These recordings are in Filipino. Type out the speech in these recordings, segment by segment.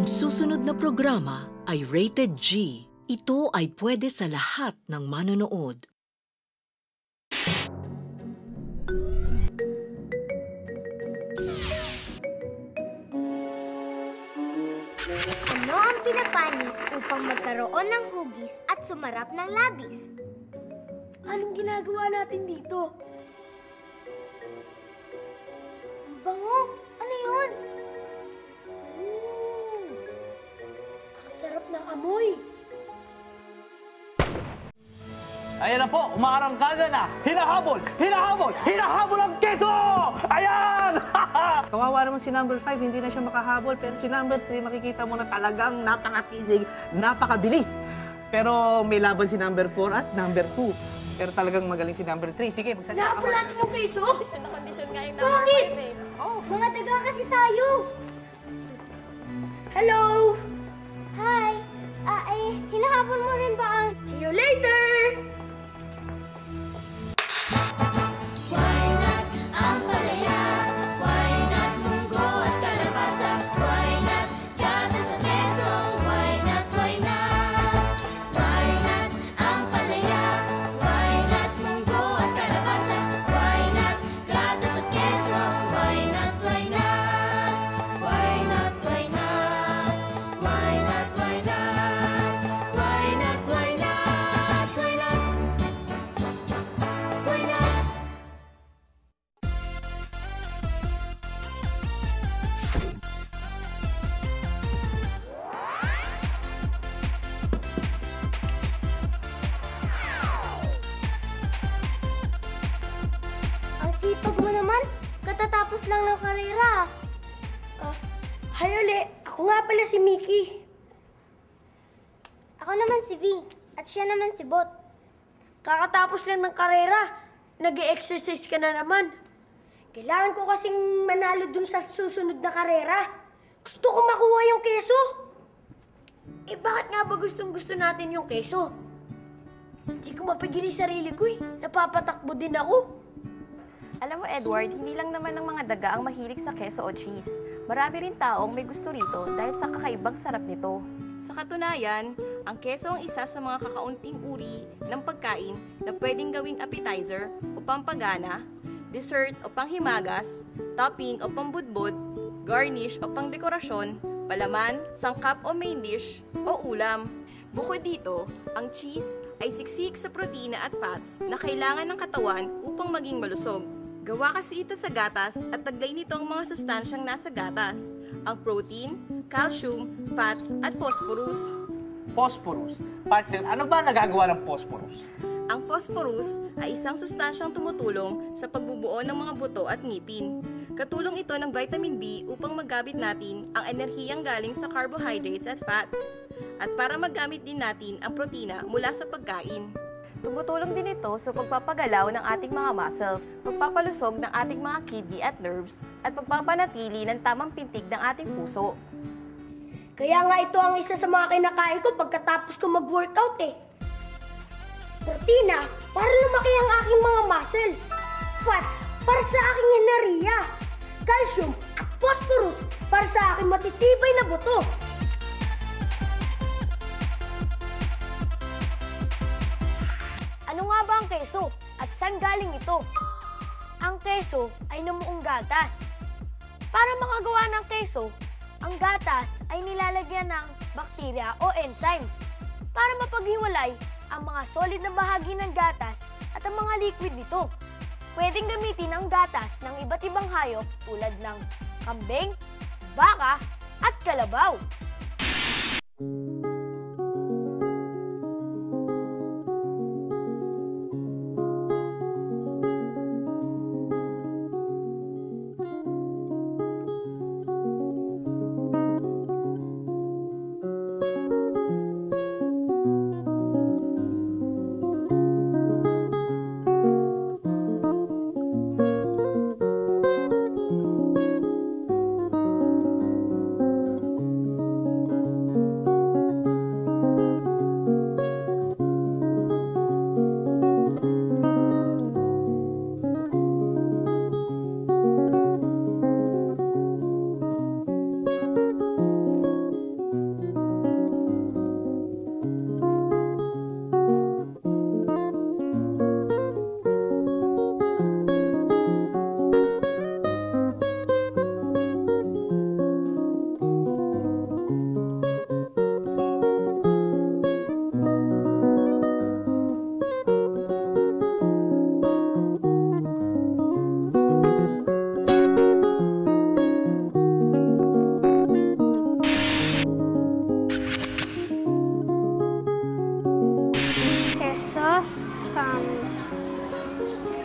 Ang susunod na programa ay rated G. Ito ay pwede sa lahat ng manonood. Ano ang pinapanis upang magkaroon ng hugis at sumarap ng labis? Anong ginagawa natin dito? Ang bango! Ano yun? Ang sarap ng amoy. Ayan na po, umaarangkada na. Hinahabol! Hinahabol! Hinahabol ang keso! Ayan! Kawawa naman si number 5, hindi na siya makahabol. Pero si number 3, makikita mo na talagang napaka-kisig, napakabilis. Pero may laban si number 4 at number 2. Pero talagang magaling si number 3. Sige, magsalita ka. Nahabol natin yung keso? Kondisyon na kondisyon nga yung number 5 eh. Mga daga kasi tayo! Hello! Hi! Hinahabol mo rin ba ang... See you later! Why not ang palaya? Why not munggo at kalabasa? Why not gatas at keso? Why not, why not? Why not ang palaya? Why not munggo at kalabasa? Why not gatas at keso? Why not, why not? Why not, why not? Why not, why not? Why not, why not? Why not? Why not? Ang sipag mo naman! Katatapos lang ng karera. Hi uli, ako nga pala si Mickey. Ako naman si V. At siya naman si Bot. Kakatapos lang ng karera, nag-e-exercise ka na naman. Kailangan ko kasing manalo dun sa susunod na karera. Gusto ko makuha yung keso. Eh bakit nga ba gustong-gusto natin yung keso? Hindi ko mapigil yung sarili ko eh. Napapatakbo din ako. Alam mo, Edward, hindi lang naman ng mga daga ang mahilig sa keso o cheese. Marami rin taong may gusto rito dahil sa kakaibang sarap nito. Sa katunayan, ang keso ang isa sa mga kakaunting uri ng pagkain na pwedeng gawing appetizer o pampagana, dessert o panghimagas, topping o pambudbud, garnish o pangdekorasyon, palaman, sangkap o main dish o ulam. Bukod dito, ang cheese ay siksik sa protina at fats na kailangan ng katawan upang maging malusog. Gawa kasi ito sa gatas at taglay nito ang mga sustansyang nasa gatas, ang protein, calcium, fats at phosphorus. Phosphorus. Partner, ano ba nagagawa ng phosphorus? Ang phosphorus ay isang sustansyang tumutulong sa pagbubuo ng mga buto at ngipin. Katulong ito ng vitamin B upang magamit natin ang enerhiyang galing sa carbohydrates at fats. At para magamit din natin ang protina mula sa pagkain. Tumutulong din ito sa pagpapagalaw ng ating mga muscles, pagpapalusog ng ating mga kidney at nerves, at pagpapanatili ng tamang pintig ng ating puso. Kaya nga ito ang isa sa mga kinakain ko pagkatapos ko mag-workout eh. Protina, para lumaki ang aking mga muscles. Fats, para sa aking enerhiya. Calcium at phosphorus, para sa aking matitibay na buto. Ano nga ba ang keso? At saan galing ito? Ang keso ay namuong gatas. Para makagawa ng keso, ang gatas ay nilalagyan ng bakterya o enzymes para mapaghiwalay ang mga solid na bahagi ng gatas at ang mga liquid nito. Pwedeng gamitin ang gatas ng iba't ibang hayop tulad ng kambing, baka at kalabaw.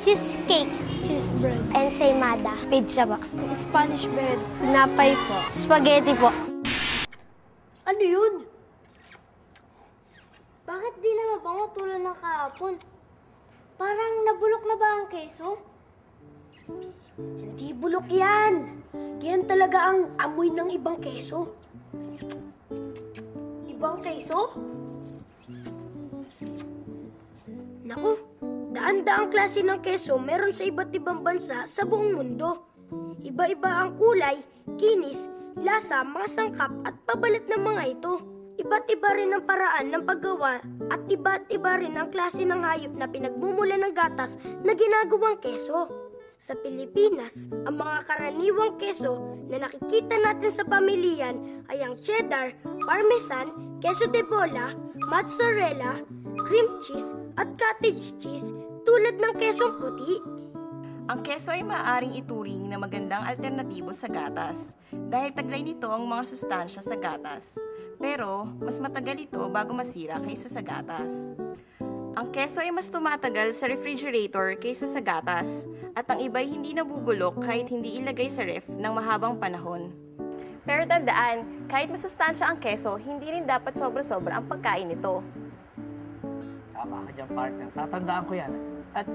Cheesecake. Cheese bread. Ensaymada. Pizza po. Spanish bread. Pinapay po. Spaghetti po. Ano yun? Bakit di na mabango tulad ng kahapon? Parang nabulok na ba ang keso? Hindi bulok yan. Yan talaga ang amoy ng ibang keso. Ibang keso? Naku, daan-daang klase ng keso meron sa iba't ibang bansa sa buong mundo. Iba-iba ang kulay, kinis, lasa, mga sangkap at pabalat ng mga ito. Iba't iba rin ang paraan ng paggawa at iba't iba rin ang klase ng hayop na pinagmumula ng gatas na ginagawang keso. Sa Pilipinas, ang mga karaniwang keso na nakikita natin sa pamilihan ay ang cheddar, parmesan, queso de bola, mozzarella, cream cheese at cottage cheese tulad ng kesong puti. Ang keso ay maaaring ituring na magandang alternatibo sa gatas dahil taglay nito ang mga sustansya sa gatas. Pero mas matagal ito bago masira kaysa sa gatas. Ang keso ay mas tumatagal sa refrigerator kaysa sa gatas at ang iba'y hindi nabubulok kahit hindi ilagay sa ref ng mahabang panahon. Pero tandaan, kahit masustansya ang keso, hindi rin dapat sobra-sobra ang pagkain nito. Tama ka dyan, partner. Tatandaan ko yan. At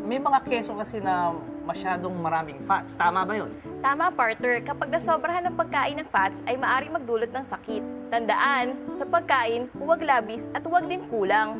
may mga keso kasi na masyadong maraming fats. Tama ba yun? Tama, partner. Kapag nasobrahan ng pagkain ng fats, ay maaari magdulot ng sakit. Tandaan, sa pagkain, huwag labis at huwag din kulang.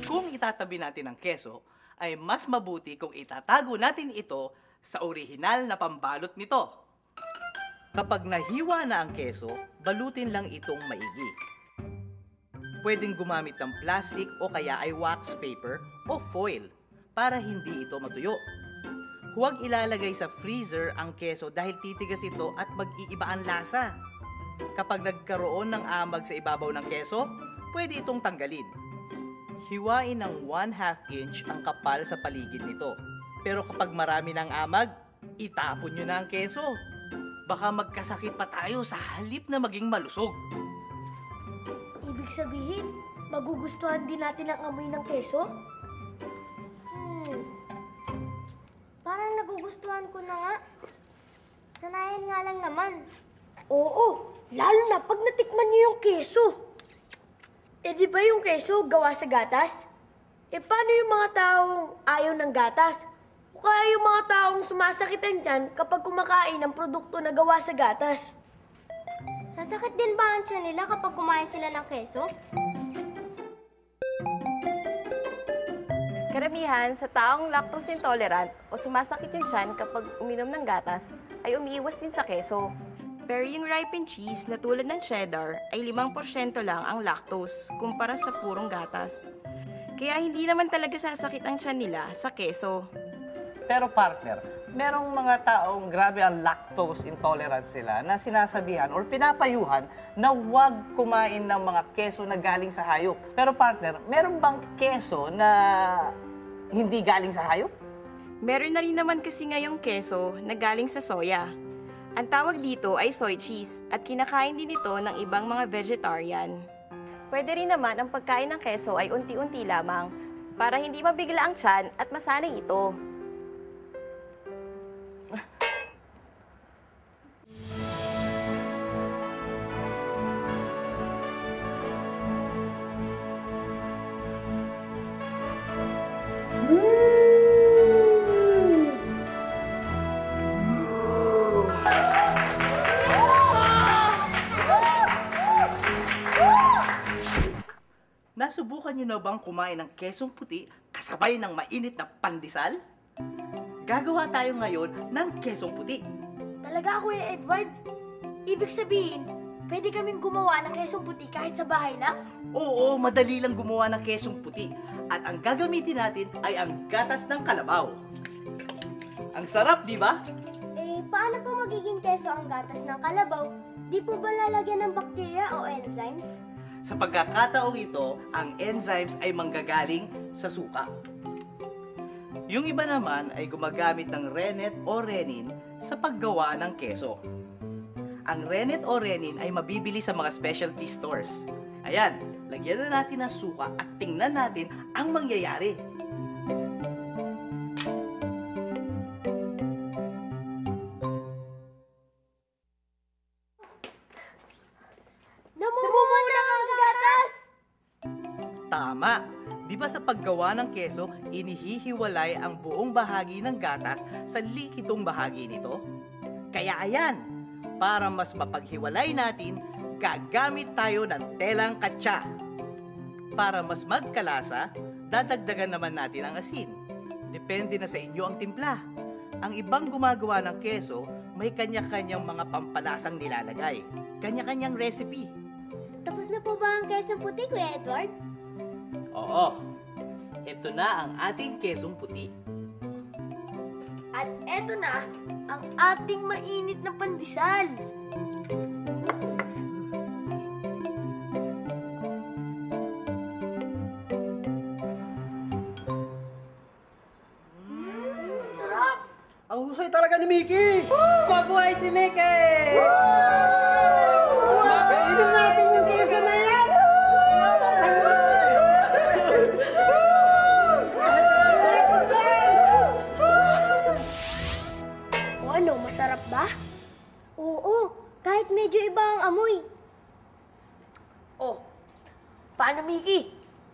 Kung itatabi natin ang keso, ay mas mabuti kung itatago natin ito sa orihinal na pambalot nito. Kapag nahiwa na ang keso, balutin lang itong maigi. Pwedeng gumamit ng plastic o kaya ay wax paper o foil para hindi ito matuyo. Huwag ilalagay sa freezer ang keso dahil titigas ito at mag-iiba ang lasa. Kapag nagkaroon ng amag sa ibabaw ng keso, pwede itong tanggalin. Hiwain ng 1/2 inch ang kapal sa paligid nito. Pero kapag marami ng amag, itapon nyo na ang keso. Baka magkasakit pa tayo sa halip na maging malusog. Ibig sabihin, magugustuhan din natin ang amoy ng keso? Parang nagugustuhan ko na nga. Sanayin nga lang naman. Oo, lalo na pag natikman niyo yung keso. Eh di ba yung keso gawa sa gatas? Eh paano yung mga taong ayaw ng gatas? O kaya yung mga taong sumasakitan dyan kapag kumakain ng produkto na gawa sa gatas? Sasakit din ba ang tiyan nila kapag kumain sila ng keso? Karamihan sa taong lactose intolerant o sumasakit yung tiyan kapag uminom ng gatas ay umiiwas din sa keso. Pero yung ripened cheese na tulad ng cheddar ay 5% lang ang lactose kumpara sa purong gatas. Kaya hindi naman talaga sasakit ang tiyan nila sa keso. Pero partner, merong mga taong grabe ang lactose intolerance sila na sinasabihan or pinapayuhan na huwag kumain ng mga keso na galing sa hayop. Pero partner, meron bang keso na hindi galing sa hayop? Meron na rin naman kasi ngayong keso na galing sa soya. Ang tawag dito ay soy cheese at kinakain din ito ng ibang mga vegetarian. Pwede rin naman ang pagkain ng keso ay unti-unti lamang para hindi mabigla ang tiyan at masanay ito. Nasubukan nyo na bang kumain ng kesong puti kasabay ng mainit na pandesal? Gagawa tayo ngayon ng kesong puti. Talaga, Kuya Edward? Ibig sabihin, pwede kaming gumawa ng kesong puti kahit sa bahay lang? Oo, madali lang gumawa ng kesong puti. At ang gagamitin natin ay ang gatas ng kalabaw. Ang sarap, di ba? Eh, paano po magiging keso ang gatas ng kalabaw? Di po ba lalagyan ng bakterya o enzymes? Sa pagkakataong ito, ang enzymes ay manggagaling sa suka. Yung iba naman ay gumagamit ng rennet o renin sa paggawa ng keso. Ang rennet o renin ay mabibili sa mga specialty stores. Ayan, lagyan na natin ng suka at tingnan natin ang mangyayari. Namumuna ang gatas! Tama! Di ba sa paggawa ng keso, inihihiwalay ang buong bahagi ng gatas sa likitong bahagi nito? Kaya ayan, para mas mapaghiwalay natin, gagamit tayo ng telang katsa. Para mas magkalasa, dadagdagan naman natin ang asin. Depende na sa inyo ang timpla. Ang ibang gumagawa ng keso, may kanya-kanyang mga pampalasang nilalagay. Kanya-kanyang recipe. Tapos na po ba ang kesong puti, Kuya Edward? Oo, ito na ang ating kesong puti. At eto na ang ating mainit na pandesal. Sarap! Ang husay talaga ni Mickey! Mabuhay si Mickey! Kainin natin yung keso na yan! O ano, masarap ba? Oo, kahit medyo iba ang amoy. Oh, paano Mickey?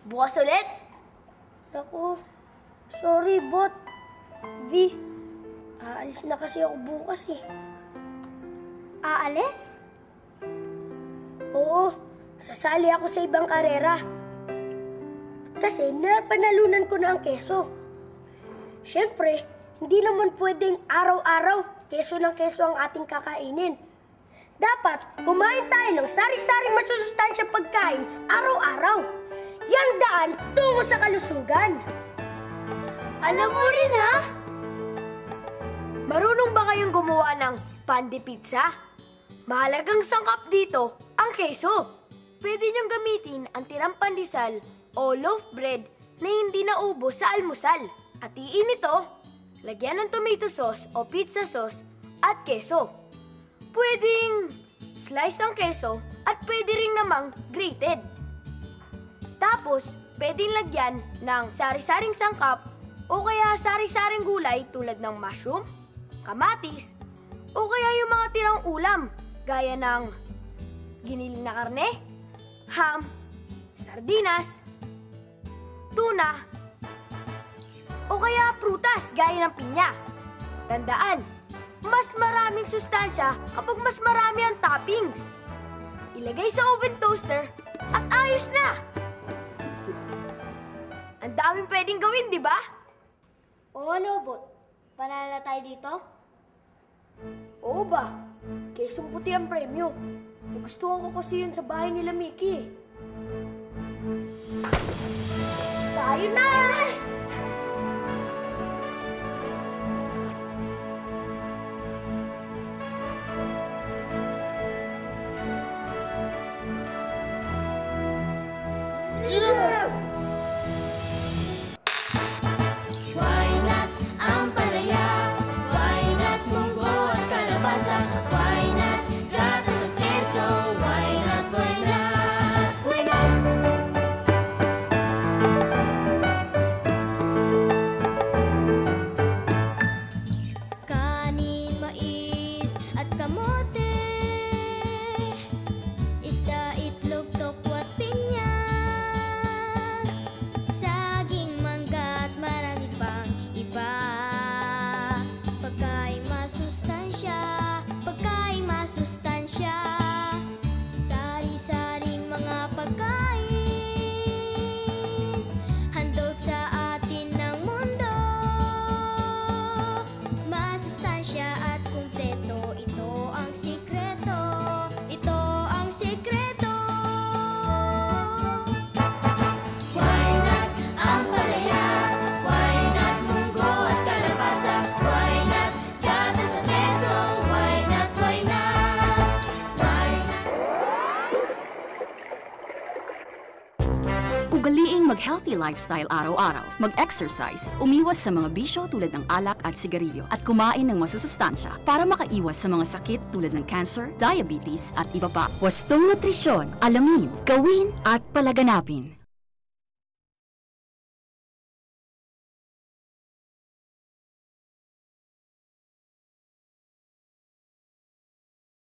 Bukas ulit? Naku, sorry bot. V, aalis na kasi ako bukas eh. Aalis? Oo, sasali ako sa ibang karera. Kasi napanalunan ko na ang keso. Siyempre, hindi naman pwedeng araw-araw keso ng keso ang ating kakainin. Dapat kumain tayo ng sari-sari masusustansyang pagkain araw-araw. Yang daan tungo sa kalusugan. Alam mo rin ha? Marunong ba kayong gumawa ng pandi pizza? Mahalagang sangkap dito ang keso. Pwede niyong gamitin ang tirang pandesal o loaf bread na hindi naubos sa almusal. Hatiin ito, lagyan ng tomato sauce o pizza sauce at keso. Pwedeng slice ang keso at pwede rin namang grated. Tapos, pwedeng lagyan ng sari-saring sangkap o kaya sari-saring gulay tulad ng mushroom, kamatis, o kaya yung mga tirang ulam gaya ng giniling na karne, ham, sardinas, tuna, o kaya prutas gaya ng pinya. Tandaan, mas maraming sustansya kapag mas marami ang toppings. Ilagay sa oven toaster at ayos na! Ang daming pwedeng gawin, di ba? O ano, Bot? Panalo tayo dito? Oo ba? Kesong puti ang premyo. Nagustuhan ko kasi yun sa bahay nila Mickey. Tayo na! Why not ang palaya? Why not munggo at kalabasa? Why not gatas at keso? Why not, why not? Why not? Ugaliing mag-healthy lifestyle araw-araw, mag-exercise, umiwas sa mga bisyo tulad ng alak at sigarilyo, at kumain ng masusustansya para makaiwas sa mga sakit tulad ng cancer, diabetes at iba pa. Wastong nutrisyon, alamin, gawin at palaganapin.